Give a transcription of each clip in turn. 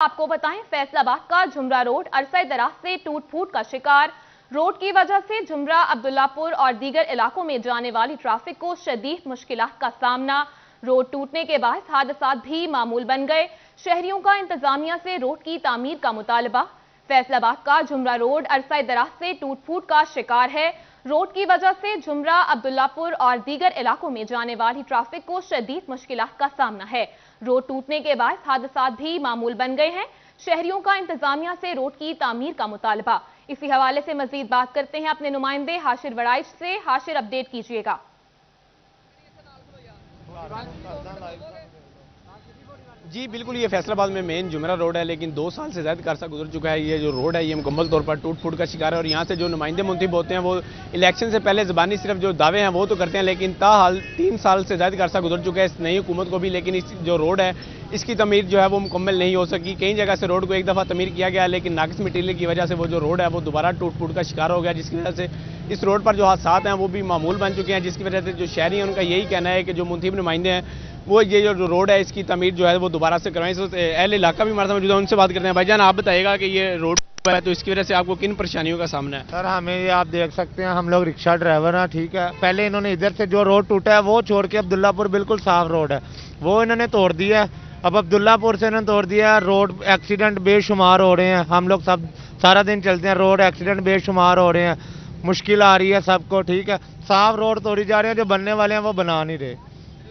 आपको बताएं, फैसलाबाद का झुमरा रोड अरसा दराज से टूट फूट का शिकार। रोड की वजह से झुमरा, अब्दुल्लापुर और दीगर इलाकों में जाने वाली ट्रैफिक को शदीद मुश्किलात का सामना। रोड टूटने के बाद हादसात भी मामूल बन गए। शहरियों का इंतजामिया से रोड की तामीर का मुतालबा। फैसलाबाद का झुमरा रोड अरसा दराज से टूट फूट का शिकार है। रोड की वजह से झुमरा, अब्दुल्लापुर और दीगर इलाकों में जाने वाली ट्रैफिक को शदीद मुश्किलात का सामना है। रोड टूटने के बाद हादसात भी मामूल बन गए हैं। शहरियों का इंतजामिया से रोड की तामीर का मुतालबा। इसी हवाले से मजीद बात करते हैं अपने नुमाइंदे हाशिर वड़ाइच से। हाशिर, अपडेट कीजिएगा। जी बिल्कुल, ये फैसलाबाद में मेन जुमेरा रोड है, लेकिन 2 साल से ज़्यादा का अरसा गुजर चुका है। ये जो रोड है ये मुकम्मल तौर पर टूट फूट का शिकार है और यहाँ से जो नुमाइंदे मुंतखब होते हैं वो इलेक्शन से पहले ज़बानी सिर्फ जो दावे हैं वो तो करते हैं, लेकिन ताहाल 3 साल से ज़्यादा का अरसा गुजर चुका है इस नई हुकूमत को भी, लेकिन इस जो रोड है इसकी तमीर जो है वो मुकम्मल नहीं हो सकी। कई जगह से रोड को एक दफ़ा तमीर किया गया, लेकिन नाकिस मटीरियल की वजह से वो जो रोड है वो दोबारा टूट फूट का शिकार हो गया, जिसकी वजह से इस रोड पर जो हादसात हैं वो भी मामूल बन चुके हैं। जिसकी वजह से जो शहरी हैं उनका यही कहना है कि जो मुंतखब नुमाइंदे हैं वो ये जो रोड है इसकी तमीर जो है वो दोबारा से करवाएं। अहले इलाका भी हमारे साथ मौजूद है, उनसे बात करते हैं। भाईजान, आप बताइएगा कि ये रोड है तो इसकी वजह से आपको किन परेशानियों का सामना है? सर, हमें ये आप देख सकते हैं, हम लोग रिक्शा ड्राइवर हैं, ठीक है। पहले इन्होंने इधर से जो रोड टूटा है वो छोड़ के अब्दुल्लापुर बिल्कुल साफ रोड है वो इन्होंने तोड़ दिया है। अब अब्दुल्लापुर से इन्होंने तोड़ दिया है। रोड एक्सीडेंट बेशुमार हो रहे हैं, हम लोग सब सारा दिन चलते हैं, रोड एक्सीडेंट बेशुमार हो रहे हैं, मुश्किल आ रही है सबको, ठीक है। साफ रोड तोड़ी जा रही है, जो बनने वाले हैं वो बना नहीं रहे।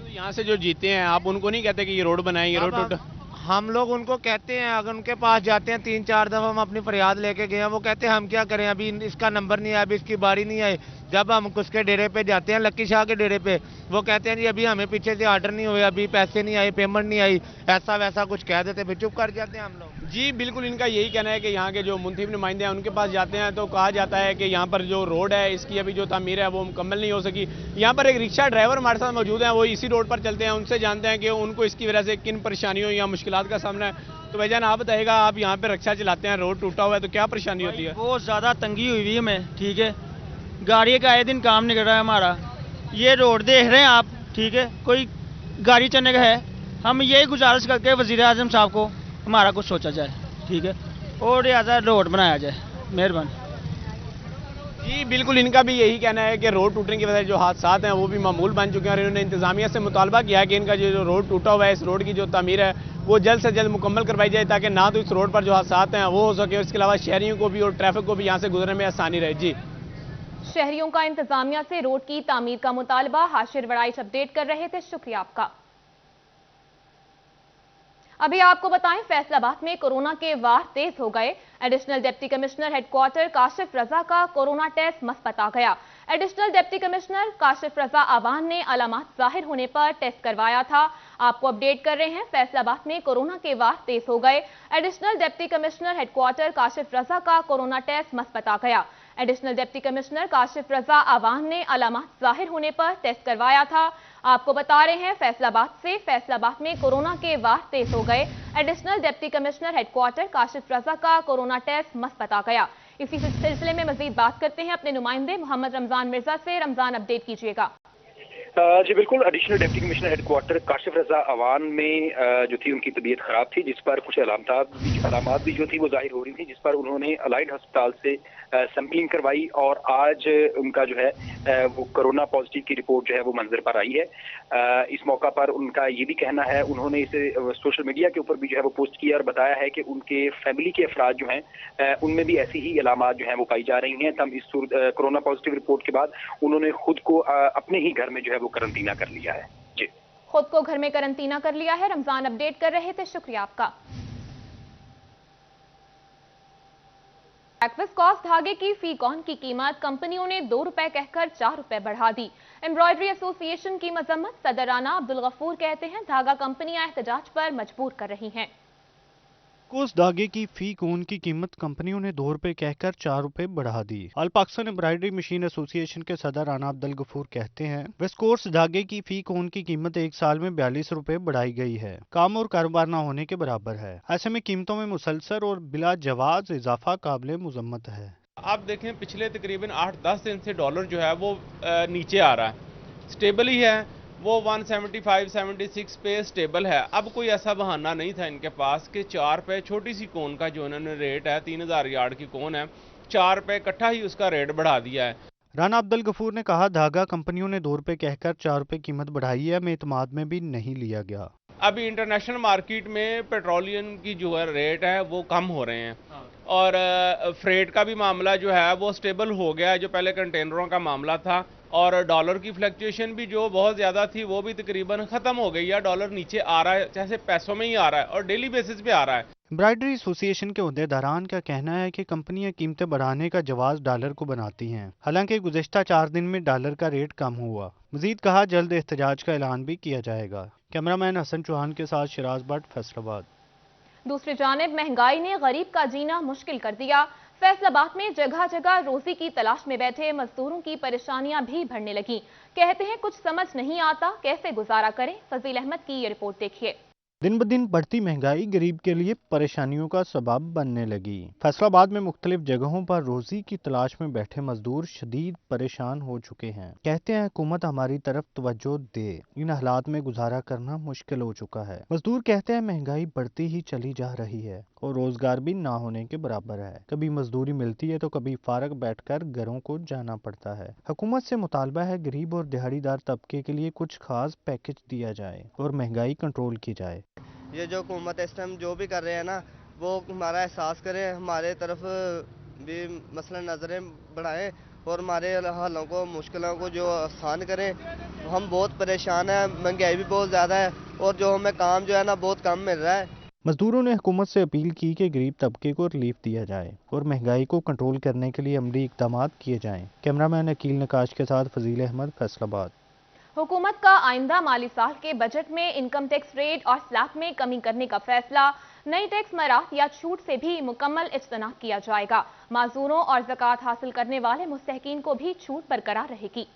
यहाँ से जो जीते हैं आप उनको नहीं कहते कि ये रोड बनाएं, ये रोड टूट? हम लोग उनको कहते हैं, अगर उनके पास जाते हैं 3-4 दफ़ा हम अपनी फरियाद लेके गए हैं, वो कहते हैं हम क्या करें, अभी इसका नंबर नहीं आया, अभी इसकी बारी नहीं आई। जब हम उसके डेरे पे जाते हैं, लक्की शाह के डेरे पे, वो कहते हैं जी अभी हमें पीछे से आर्डर नहीं हुए, अभी पैसे नहीं आए, पेमेंट नहीं आई, ऐसा वैसा कुछ कह देते, फिर चुप कर जाते हैं हम लोग। जी बिल्कुल, इनका यही कहना है कि यहाँ के जो मुंतखब नुमाइंदे हैं उनके पास जाते हैं तो कहा जाता है कि यहाँ पर जो रोड है इसकी अभी जो तामीर है वो मुकम्मल नहीं हो सकी। यहाँ पर एक रिक्शा ड्राइवर हमारे साथ मौजूद हैं, वो इसी रोड पर चलते हैं, उनसे जानते हैं कि उनको इसकी वजह से किन परेशानियों या मुश्किलात का सामना है। तो भाईजान, आप बताइएगा, आप यहाँ पे रिक्शा चलाते हैं, रोड टूटा हुआ है तो क्या परेशानी होती है? बहुत ज़्यादा तंगी हुई है हमें, ठीक है। गाड़ी का आए दिन काम निकल रहा है हमारा। ये रोड देख रहे हैं आप, ठीक है, कोई गाड़ी चलने का है। हम यही गुजारिश करके वज़ीर आज़म साहब को हमारा कुछ सोचा जाए, ठीक है, और लिहाजा रोड बनाया जाए, मेहरबानी। जी बिल्कुल, इनका भी यही कहना है कि रोड टूटने की वजह से जो हादसात हैं वो भी मामूल बन चुके हैं और इन्होंने इंतजामिया से मुतालबा किया है कि इनका जो रोड टूटा हुआ है इस रोड की जो तामीर है वो जल्द से जल्द मुकम्मल करवाई जाए, ताकि ना तो इस रोड पर जो हादसात हैं वो हो सके, इसके अलावा शहरियों को भी और ट्रैफिक को भी यहाँ से गुजरने में आसानी रहे। जी, शहरियों का इंतजामिया से रोड की तामीर का मुतालबा। हाशिर वड़ाइच अपडेट कर रहे थे, शुक्रिया आपका। अभी आपको बताएं, फैसलाबाद में कोरोना के वार तेज हो गए। Additional deputy commissioner headquarter Kashif Raza का कोरोना टेस्ट मस्बत आ गया। Additional deputy commissioner Kashif Raza Awan ने अलामात जाहिर होने पर टेस्ट करवाया था। आपको अपडेट कर रहे हैं, फैसलाबाद में कोरोना के वार तेज हो गए। Additional deputy commissioner headquarter Kashif Raza का कोरोना टेस्ट मस्बत आ गया। Additional deputy commissioner Kashif Raza Awan ने अलामात जाहिर होने पर टेस्ट करवाया था। आपको बता रहे हैं, फैसलाबाद में कोरोना के वार तेज हो गए। Additional deputy commissioner headquarter Kashif Raza का कोरोना टेस्ट मस्बत आ गया। इसी सिलसिले में मजीद बात करते हैं अपने नुमाइंदे मोहम्मद रमजान मिर्जा से। रमजान, अपडेट कीजिएगा। जी बिल्कुल, additional deputy commissioner headquarter Kashif Raza Awan में जो थी उनकी तबीयत खराब थी, जिस पर कुछ अलामात भी जो थी वो जाहिर हो रही थी, जिस पर उन्होंने अलाइड अस्पताल से सैंपलिंग करवाई और आज उनका जो है वो कोरोना पॉजिटिव की रिपोर्ट जो है वो मंजर पर आई है। इस मौका पर उनका ये भी कहना है, उन्होंने इसे सोशल मीडिया के ऊपर भी जो है वो पोस्ट किया और बताया है कि उनके फैमिली के अफराद जो हैं उनमें भी ऐसी ही अलामात जो हैं वो पाई जा रही हैं। तब इस कोरोना पॉजिटिव रिपोर्ट के बाद उन्होंने खुद को अपने ही घर में जो है वो करंटीना कर लिया है। जी, खुद को घर में करंटीना कर लिया है। रमजान, अपडेट कर रहे थे, शुक्रिया आपका। विस्कॉस धागे की फी कौन की कीमत कंपनियों ने ₹2 कहकर ₹4 बढ़ा दी। एम्ब्रॉयडरी एसोसिएशन की मजम्मत। सदर राना अब्दुल गफूर कहते हैं, धागा कंपनियां एहतजाज पर मजबूर कर रही हैं। विस्कोस धागे की फी कून की कीमत कंपनियों ने ₹2 कहकर ₹4 बढ़ा दी। अल पाकिस्तान एम्ब्रॉयडरी मशीन एसोसिएशन के सदर राना अब्दुल गफूर कहते हैं, विस्कोस धागे की फी कून की कीमत एक साल में ₹42 बढ़ाई गई है, काम और कारोबार न होने के बराबर है। ऐसे में कीमतों में मुसलसल और बिला जवाज इजाफा काबिल मुजम्मत है। आप देखें, पिछले तकरीबन 8-10 दिन से डॉलर जो है वो नीचे आ रहा है, स्टेबल ही है वो 175 76 पे स्टेबल है। अब कोई ऐसा बहाना नहीं था इनके पास कि 4 पे छोटी सी कोन का जो इन्होंने रेट है, 3000 यार्ड की कोन है, 4 पे इकट्ठा ही उसका रेट बढ़ा दिया है। राना अब्दुल गफूर ने कहा, धागा कंपनियों ने 2 रुपए कहकर 4 रुपए कीमत बढ़ाई है, हमें इत्मीनान में भी नहीं लिया गया। अभी इंटरनेशनल मार्केट में पेट्रोलियम की जो है रेट है वो कम हो रहे हैं, और फ्रेट का भी मामला जो है वो स्टेबल हो गया है, जो पहले कंटेनरों का मामला था। और डॉलर की फ्लक्चुएशन भी जो बहुत ज़्यादा थी वो भी तकरीबन ख़त्म हो गई है। डॉलर नीचे आ रहा है, जैसे पैसों में ही आ रहा है और डेली बेसिस पे आ रहा है। एम्ब्रॉयडरी एसोसिएशन के ओहदेदारान का कहना है कि कंपनियां कीमतें बढ़ाने का जवाब डॉलर को बनाती हैं। हालांकि गुज़िश्ता 4 दिन में डॉलर का रेट कम हुआ। मजीद कहा, जल्द एहतजाज का ऐलान भी किया जाएगा। कैमरामैन हसन चौहान के साथ शिराज भट्ट, फैसलाबाद। दूसरी जानिब महंगाई ने गरीब का जीना मुश्किल कर दिया। फैसलाबाद में जगह जगह रोजी की तलाश में बैठे मजदूरों की परेशानियां भी बढ़ने लगी। कहते हैं कुछ समझ नहीं आता, कैसे गुजारा करें। फजील अहमद की ये रिपोर्ट देखिए। दिन ब दिन बढ़ती महंगाई गरीब के लिए परेशानियों का सबब बनने लगी। फैसलाबाद में मुख्तलिफ जगहों पर रोजी की तलाश में बैठे मजदूर शदीद परेशान हो चुके हैं। कहते हैं हुकूमत हमारी तरफ तवज्जो दे, इन हालात में गुजारा करना मुश्किल हो चुका है। मजदूर कहते हैं महंगाई बढ़ती ही चली जा रही है और रोजगार भी ना होने के बराबर है। कभी मजदूरी मिलती है तो कभी फारग बैठकर घरों को जाना पड़ता है। हुकूमत से मुतालबा है गरीब और दिहाड़ीदार तबके के लिए कुछ खास पैकेज दिया जाए और महंगाई कंट्रोल की जाए। ये जो हुकूमत इस टाइम जो भी कर रहे हैं ना, वो हमारा एहसास करें, हमारे तरफ भी मसलन नज़रें बढ़ाएं और हमारे हालों को, मुश्किलों को जो आसान करें। हम बहुत परेशान हैं, महंगाई भी बहुत ज़्यादा है और जो हमें काम जो है ना बहुत कम मिल रहा है। मजदूरों ने हुकूमत से अपील की कि गरीब तबके को रिलीफ दिया जाए और महंगाई को कंट्रोल करने के लिए अमली इक़दाम किए जाएं। कैमरामैन अकील नकाश के साथ फजील अहमद, फैसलाबाद। हुकूमत का आइंदा माली साल के बजट में इनकम टैक्स रेट और स्लैब में कमी करने का फैसला। नई टैक्स मराहत या छूट से भी मुकम्मल इज्तनाब किया जाएगा। माजूरों और ज़कात हासिल करने वाले मुस्तहकीन को भी छूट बरकरार रहेगी।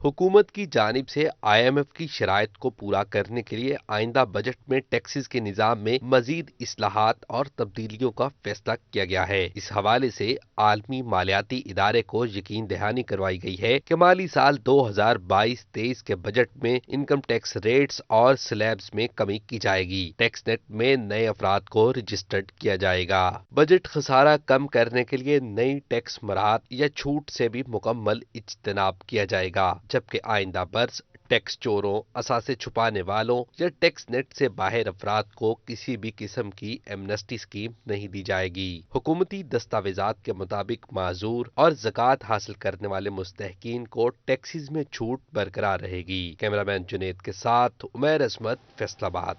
हुकूमत की जानिब से IMF की शराइत को पूरा करने के लिए आइंदा बजट में टैक्सेस के निज़ाम में मजीद इस्लाहात और तब्दीलियों का फैसला किया गया है। इस हवाले से आलमी मालियाती इदारे को यकीन दहानी करवाई गई है कि माली साल 2022-23 के बजट में इनकम टैक्स रेट्स और स्लैब्स में कमी की जाएगी। टैक्स नेट में नए अफराद को रजिस्टर्ड किया जाएगा। बजट खसारा कम करने के लिए नई टैक्स मराहत या छूट से भी मुकम्मल इज्तनाब किया जाएगा, जबकि आइंदा बरस टैक्स चोरों, असासे छुपाने वालों या टैक्स नेट से बाहर अफराद को किसी भी किस्म की एमनेस्टी स्कीम नहीं दी जाएगी। हुकूमती दस्तावेजात के मुताबिक माजूर और ज़कात हासिल करने वाले मुस्तहकीन को टैक्सेस में छूट बरकरार रहेगी। कैमरामैन जुनेद के साथ उमैर असमत, फैसलाबाद।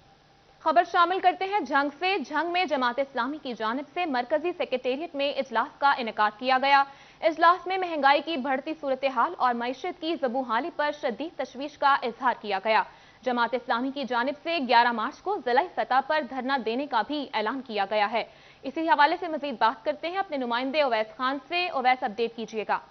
खबर शामिल करते हैं झंग से। झंग में जमात इस्लामी की जानिब से मरकजी सेक्रेटेरिएट में इजलास का इनेकाद किया गया। इजलास में महंगाई की बढ़ती सूरत हाल और मईशत की ज़बूहाली पर शदीद तशवीश का इजहार किया गया। जमात इस्लामी की जानिब से 11 मार्च को ज़िलाई सतह पर धरना देने का भी ऐलान किया गया है। इसी हवाले से मजीद बात करते हैं अपने नुमाइंदे ओवैस खान से। ओवैस, अपडेट कीजिएगा।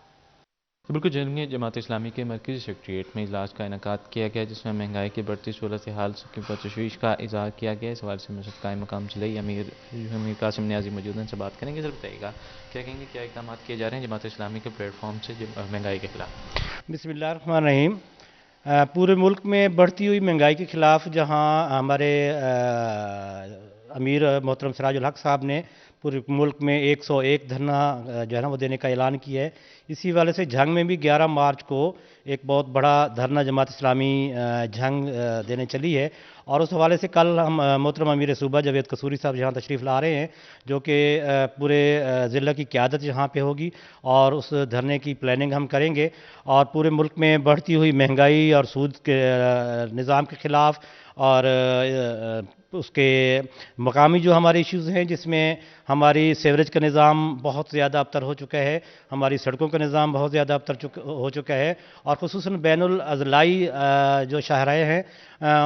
बिल्कुल जंग जमात इस्लामी के मरकज़ी सेक्रेटेरिएट में इजलास का इनेकाद किया गया, जिसमें महंगाई की बढ़ती सूरत हाल की तशवीश का इजहार किया गया। इस हवाले से मसद कायम मकाम ज़िलाई अमीर कासिम न्याज़ी मौजूद हैं, उनसे बात करेंगे। सर बताइएगा, क्या कहेंगे, क्या इक़दाम किए जा रहे हैं जमात इस्लामी के प्लेटफॉर्म से महंगाई के खिलाफ? बिस्मिल्लाहिर्रहमानिर्रहीम। पूरे मुल्क में बढ़ती हुई महंगाई के खिलाफ जहां हमारे अमीर मोहतरम सिराजुल हक साहब ने पूरे मुल्क में 101 धरना जो है ना वो देने का ऐलान किया है, इसी वाले से झंग में भी 11 मार्च को एक बहुत बड़ा धरना जमात इस्लामी झंग देने चली है। और उस हवाले से कल हम मोहतरम अमीर सूबा जावेद कसूरी साहब यहाँ तशरीफ़ ला रहे हैं, जो कि पूरे ज़िला की क़यादत यहाँ पे होगी और उस धरने की प्लानिंग हम करेंगे और पूरे मुल्क में बढ़ती हुई महंगाई और सूद के निज़ाम के ख़िलाफ़ और उसके मकामी जो हमारे इश्यूज़ हैं, जिसमें हमारी सेवरेज का निज़ाम बहुत ज़्यादा अबतर हो चुका है, हमारी सड़कों का निज़ाम बहुत ज़्यादा अबतर हो चुका है और ख़ुसूसन बैनुल अज़लाई जो शाहराएँ हैं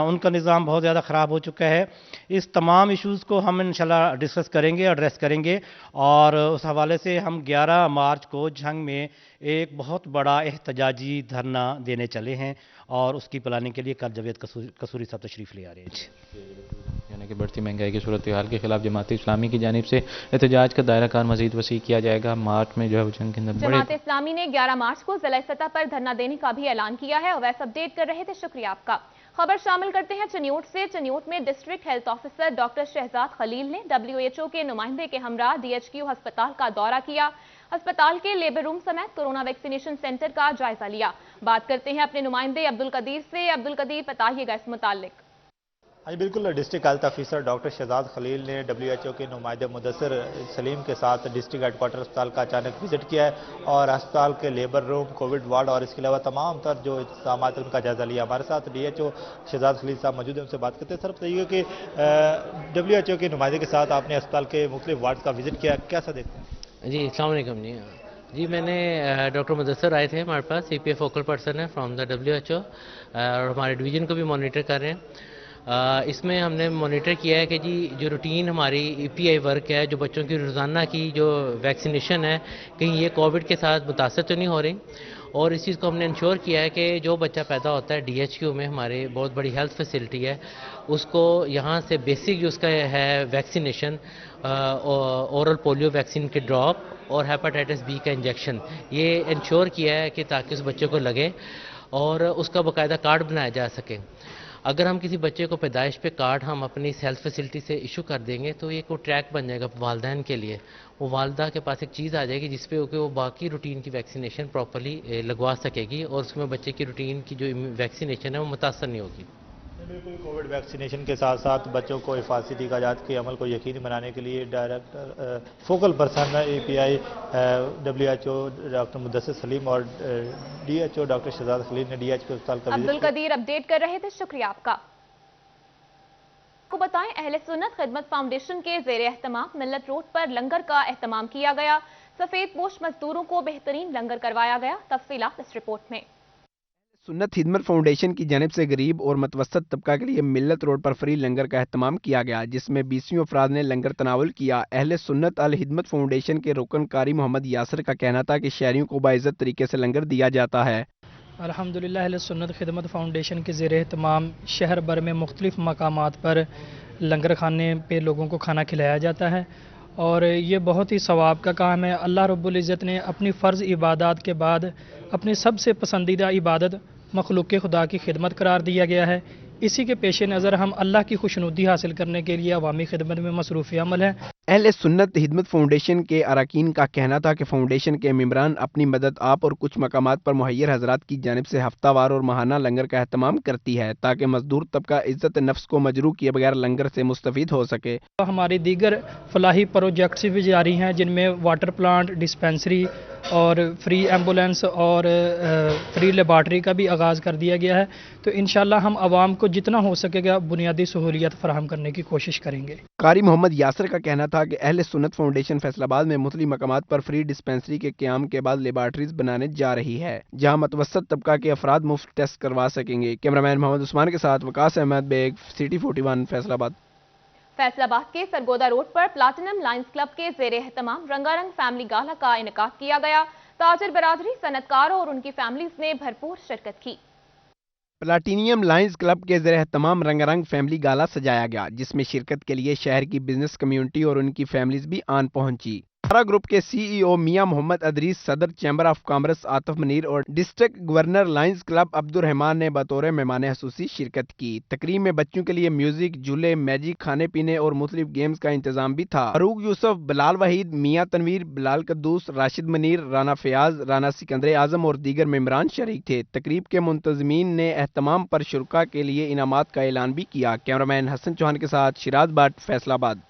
उनका निज़ाम बहुत ज़्यादा ख़राब हो चुका है। इस तमाम इश्यूज़ को हम इंशाल्लाह डिस्कस करेंगे, एड्रेस करेंगे और उस हवाले से हम 11 मार्च को झंग में एक बहुत बड़ा एहतजाजी धरना देने चले हैं और उसकी प्लानिंग के लिए कल जावेद कसूरी साहब तशरीफ़ ले आ रहे हैं। यानी कि बढ़ती महंगाई की सूरत हाल के खिलाफ जमात इस्लामी की जानिब से एहतजाज का दायरा कार मजीद वसी किया जाएगा। मार्च में जो है जंग के अंदर जमात इस्लामी ने 11 मार्च को जिला सतह पर धरना देने का भी ऐलान किया है। अवैस अपडेट कर रहे थे, शुक्रिया आपका। खबर शामिल करते हैं चनियोट से। चनियोट में district health officer doctor Shahzad Khalil ने WHO के नुमाइंदे के हमरा DHQ अस्पताल का दौरा किया। अस्पताल के लेबर रूम समेत कोरोना वैक्सीनेशन सेंटर का जायजा लिया। बात करते हैं अपने नुमाइंदे अब्दुल कदीर से। अब्दुल कदीर, बताइएगा इस मुतालिक। हाँ बिल्कुल, district health officer doctor Shahzad Khalil ने WHO के नुमाइंदे मुदस्सिर सलीम के साथ डिस्ट्रिक्ट हेडक्वार्टर अस्पताल का अचानक विजिट किया है और अस्पताल के लेबर रूम, कोविड वार्ड और इसके अलावा तमाम तर जो इंतजाम है उनका जायजा लिया। हमारे साथ DHO शहजाद खलील साहब मौजूद हैं, उनसे बात करते हैं। सर बताइएगा कि WHO के नुमाइंदे के साथ आपने अस्पताल के मुख्तलिफ वार्ड का विजिट किया, कैसा देखते हैं? जी अस्सलाम वालेकुम। जी मैंने डॉक्टर मुदस्सिर आए थे हमारे पास, CPA फोकल पर्सन है फ्रॉम द WHO और हमारे डिवीज़न को भी मॉनिटर कर रहे हैं। इसमें हमने मॉनिटर किया है कि जी जो रूटीन हमारी EPI वर्क है, जो बच्चों की रोज़ाना की जो वैक्सीनेशन है, कहीं ये कोविड के साथ मुतासर तो नहीं हो रही। और इस चीज़ को हमने इंश्योर किया है कि जो बच्चा पैदा होता है DHQ में, हमारे बहुत बड़ी हेल्थ फैसिलिटी है, उसको यहाँ से बेसिक जो उसका है वैक्सीनेशन, ओरल पोलियो वैक्सीन के ड्रॉप और हेपेटाइटिस B का इंजेक्शन, ये इंश्योर किया है कि ताकि उस बच्चे को लगे और उसका बाकायदा कार्ड बनाया जा सके। अगर हम किसी बच्चे को पैदाइश पे कार्ड हम अपनी हेल्थ फैसिलिटी से इशू कर देंगे तो ये कोई ट्रैक बन जाएगा वालिदैन के लिए। वो वालदा के पास एक चीज़ आ जाएगी जिस पे वो बाकी रूटीन की वैक्सीनेशन प्रॉपर्ली लगवा सकेगी और उसमें बच्चे की रूटीन की जो वैक्सीनेशन है वो मुतासर नहीं होगी। बिल्कुल, कोविड वैक्सीनेशन के साथ साथ बच्चों को हिफाजती इखराजात के अमल को यकीनी बनाने के लिए director focal person EPI WHO doctor Mudassir Salim और DHO डॉक्टर शहजाद खलील ने DHQ अस्पताल का अब्दुल कदीर अपडेट कर रहे थे, शुक्रिया आपका। आपको बताएं, अहले सुन्नत खिदमत फाउंडेशन के ज़ेरे एहतमाम मिल्लत रोड पर लंगर का एहतमाम किया गया। सफेद पोश मजदूरों को बेहतरीन लंगर करवाया गया। तफसीलात इस रिपोर्ट में। सुन्नत खिदमत फाउंडेशन की जानिब से गरीब और मतवसत तबका के लिए मिल्लत रोड पर फ्री लंगर का एहतमाम किया गया, जिसमें 20 अफराद ने लंगर तनावुल किया। अहले सुन्नत अल खिदमत फाउंडेशन के रुकन कारी मोहम्मद यासर का कहना था कि शहरियों को बाइज्जत तरीके से लंगर दिया जाता है। अल्हम्दुलिल्लाह, अहले सुन्नत खिदमत फाउंडेशन के ज़ेरे एहतमाम शहर भर में मुख्तलिफ मकामात पर लंगर खाने पे लोगों को खाना खिलाया जाता है और ये बहुत ही सवाब का काम है। अल्लाह रब्बुल इज़्ज़त ने अपनी फ़र्ज़ इबादत के बाद अपनी सबसे पसंदीदा इबादत मखलूक खुदा की खिदमत करार दिया गया है। इसी के पेश नज़र हम अल्लाह की खुशनुदी हासिल करने के लिए अवामी खिदमत में मसरूफ़ अमल है। अहले सुन्नत खिदमत फाउंडेशन के अरकान का कहना था कि फाउंडेशन के मेंबरान अपनी मदद आप और कुछ मकामात पर मुहैयर हजरात की जानिब से हफ्तावार और माहाना लंगर का एहतमाम करती है ताकि मजदूर तबका इज्जत नफ्स को मजरू किए बगैर लंगर से मुस्तफीद हो सके। हमारी दीगर फलाही प्रोजेक्ट्स भी जारी हैं जिनमें वाटर प्लांट, डिस्पेंसरी और फ्री एम्बुलेंस और फ्री लेबार्ट्री का भी आगाज़ कर दिया गया है। तो इंशाल्लाह हम आवाम को जितना हो सकेगा बुनियादी सहूलियत फराहम करने की कोशिश करेंगे। कारी मोहम्मद यासर का कहना था कि अहले सुन्नत फाउंडेशन फैसलाबाद में मुख्तलिफ मकामात पर फ्री डिस्पेंसरी के क़याम के बाद लेबार्ट्रीज बनाने जा रही है जहां मतवसत तबका के अफराद मुफ्त टेस्ट करवा सकेंगे। कैमरामैन मोहम्मद उस्मान के साथ वकास अहमद बेग, सिटी 41 फैसलाबाद। फैसलाबाद के सरगोदा रोड पर प्लाटिनम लायंस क्लब के ज़ेरे एहतमाम रंगारंग फैमिली गाला का इनेकाद किया गया। ताजिर बरादरी, सनतकारों और उनकी फैमिलीज ने भरपूर शिरकत की। प्लाटिनियम लायंस क्लब के ज़रिए तमाम रंगारंग फैमिली गाला सजाया गया, जिसमें शिरकत के लिए शहर की बिजनेस कम्युनिटी और उनकी फैमिलीज भी आन पहुंची। तारा ग्रुप के CEO मियां मोहम्मद अदरीस, सदर chamber of commerce Atif Munir और district governor Lions Club Abdul Rahman ने बतौर मेहमान खसूसी शिरकत की। तकरीब में बच्चों के लिए म्यूजिक, झूले, मैजिक, खाने पीने और मुख्तलिफ गेम्स का इंतजाम भी था। फारूक यूसुफ, बिलाल वहीद, मियां तनवीर, बिलाल कद्दूस, राशिद मनीर, राना फयाज, राना सिकंदर आजम और दीगर मेम्बरान शरीक थे। तकरीब के मुंतज़मीन ने एहतमाम पर शुरका के लिए इनामात का ऐलान भी किया। कैमरामैन हसन चौहान के साथ शिराज भट्ट, फैसलाबाद।